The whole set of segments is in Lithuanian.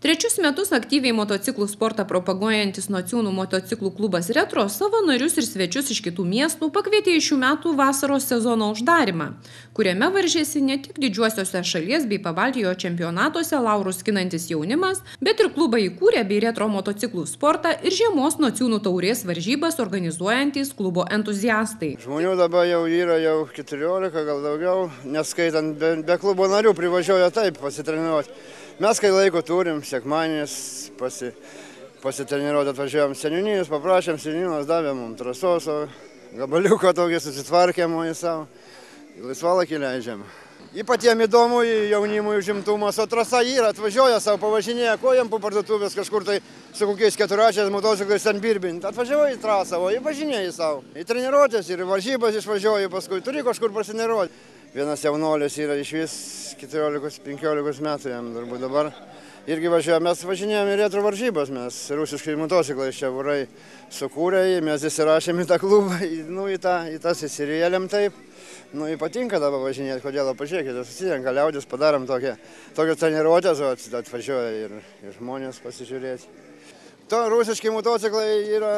Trečius metus aktyviai motociklų sportą propaguojantis Nociūnų motociklų klubas Retro savo narius ir svečius iš kitų miestų pakvietė į šių metų vasaros sezono uždarymą, kuriame varžėsi ne tik didžiuosiuose šalies bei Pabaltijo čempionatuose laurus skinantis jaunimas, bet ir klubą įkūrė bei retro motociklų sportą ir žiemos Nociūnų taurės varžybas organizuojantys klubo entuziastai. Žmonių dabar jau yra 14, gal daugiau, neskaitant be klubo narių, privažiuoja taip pasitreniruoti. Mes kai laiko turim, sekmadieniais pasitreniruoti atvažiuojam seniūnijus, paprašėm seniūnas, davė mums trasos, gabaliuką tokį susitvarkėm į savo, laisvalaikį leidžiam. Patiem įdomu, jaunimui užimtumas, o trasa yra, atvažiuoja savo, pavažinėja, kojam po parduotuvės kažkur tai su kokiais keturračiais motociklais ten birbinti. Atvažiuoja į trasą, o važinėja savo. Į treniruotės ir varžybas išvažiuoja paskui, turi kažkur prasineruoti. Vienas jaunuolis yra iš vis 14-15 metų jam turbūt dabar. Irgi važiuojame, mes važinėjame į retro varžybas, mes rusiškai motociklai čia vorai sukūrė, mes įsirašėm į tą klubą, į tas įsirėlėm taip. Patinka dabar važinėti, kodėl, pažiūrėkite, susirenka liaudis, padarom tokią treniruotės, atvažiuoja ir žmonės pasižiūrėti. To rusiški motociklai yra,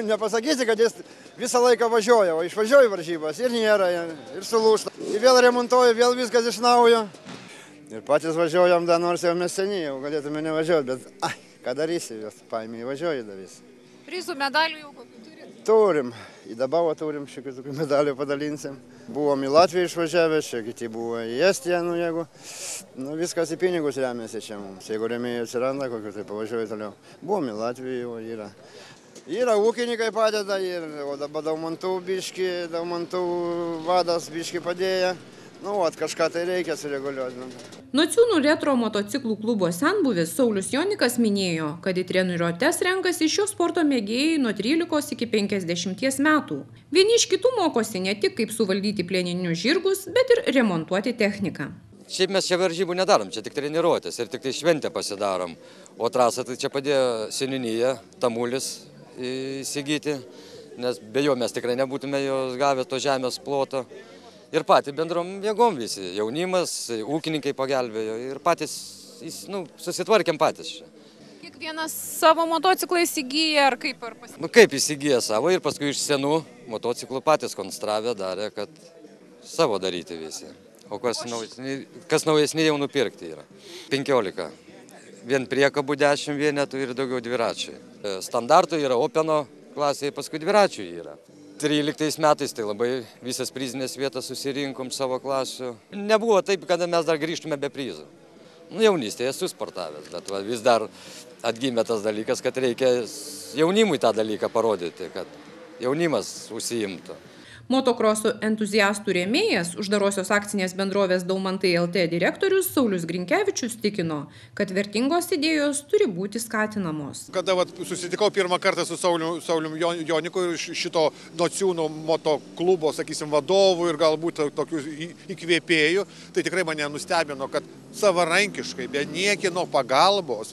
nepasakysi, kad jis visą laiką važiuoja, o išvažiuoja varžybas ir nėra, ir sulūžta. Ir vėl remontuoja, vėl viskas iš naujo. Ir patys važiuojam, dar nors jau mes seniai, jau galėtume nevažiuoti, bet ką darysi, paėmė įvažiuoja darys. Prizų medalių jau kokių turit? Turim, į Dabavą turim, šiokių tokių medalių padalinsim. Buvom į Latviją išvažiavę, čia kiti buvo į Estiją, jeigu viskas į pinigus remiasi čia mums. Jeigu rėmėjai atsiranda, kokiu tai pavažiuoja toliau. Buvom į Latviją, yra. Yra ūkininkai padeda, o dabar Daumantų vadas biški padėjo. Kažką tai reikia sureguliuoti. Nociūnų retro motociklų klubo senbuvis Saulius Jonikas minėjo, kad į treniruotes renkasi šio sporto mėgėjai nuo 13 iki 50 metų. Vieni iš kitų mokosi ne tik kaip suvaldyti plieninius žirgus, bet ir remontuoti techniką. Šiaip mes čia varžybų nedarom, čia tik treniruotės ir tik tai šventę pasidarom. O trasą tai čia padėjo seniūnija, Tamulis įsigyti, nes be jo mes tikrai nebūtume jos gavę to žemės ploto. Ir patys bendrom jėgom visi, jaunimas, ūkininkai pagelbėjo ir patys, susitvarkėm patys čia. Kiekvienas savo motociklą įsigyja ar kaip? Kaip įsigyja savo ir paskui iš senų motociklų patys konstravę darė, kad savo daryti visi. O kas naujesni jau nupirkti yra. 15. Vien priekabų 10 vienetų ir daugiau dviračiai. Standartų yra Openo klasėje, paskui dviračių yra. 13 metais tai labai visas prizinės vietas susirinkom savo klasių. Nebuvo taip, kada mes dar grįžtume be prizų. Jaunystėje esu sportavęs, bet vis dar atgimė tas dalykas, kad reikia jaunimui tą dalyką parodyti, kad jaunimas užsiimtų. Motokrosų entuziastų rėmėjas, uždarosios akcinės bendrovės Daumantai LT direktorius Saulius Grinkevičius tikino, kad vertingos idėjos turi būti skatinamos. Kada susitikau pirmą kartą su Saulium Joniku ir šito Nociūnų motoklubo, sakysim, vadovų ir galbūt tokių įkvėpėjų, tai tikrai mane nustebino, kad savarankiškai, be niekieno pagalbos,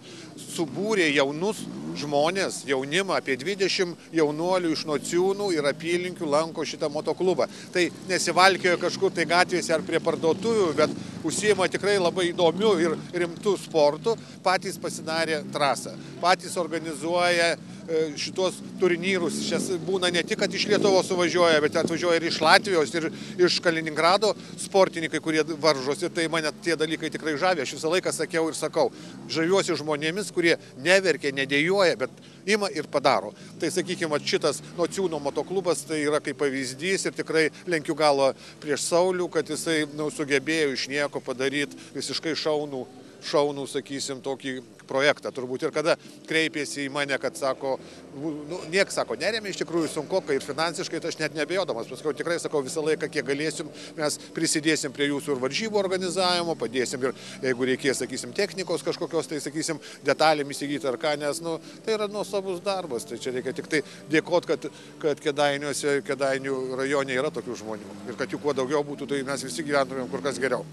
subūrė jaunus žmonės, jaunimą, apie 20 jaunuolių iš Nociūnų ir apylinkių lanko šitą motoklubą. Tai nesivalkiojo kažkur tai gatvėse ar prie parduotuvių, bet užsiima tikrai labai įdomių ir rimtų sportų, patys pasidarė trasą, patys organizuoja šitos turnyrus. Šias būna ne tik, kad iš Lietuvos suvažiuoja, bet atvažiuoja ir iš Latvijos, ir iš Kaliningrado sportininkai, kurie varžosi. Tai mane tie dalykai tikrai žavė. Aš visą laiką sakiau ir sakau, žaviuosi žmonėmis, kurie neverkia, nedėjuoja, bet ima ir padaro. Tai sakykime, šitas Nociūno motoklubas tai yra kaip pavyzdys ir tikrai lenkiu galą prieš Saulių, kad jisai sugebėjo iš nieko padaryti visiškai šaunų, sakysim, tokį projektą turbūt. Ir kada kreipėsi į mane, kad sako, nieks sako, neremia, iš tikrųjų sunkokai ir finansiškai, tai aš net nebejodamas. Paskui tikrai sakau, visą laiką, kiek galėsim, mes prisidėsim prie jūsų ir varžybų organizavimo, padėsim ir, jeigu reikės, sakysim, technikos kažkokios, tai, sakysim, detalėm įsigyti ar ką, nes, tai yra nuostabus darbas. Tai čia reikia tik tai dėkoti, kad Kėdainių rajone yra tokių žmonių. Ir kad jų kuo daugiau būtų, tai mes visi gyventumėm kur kas geriau.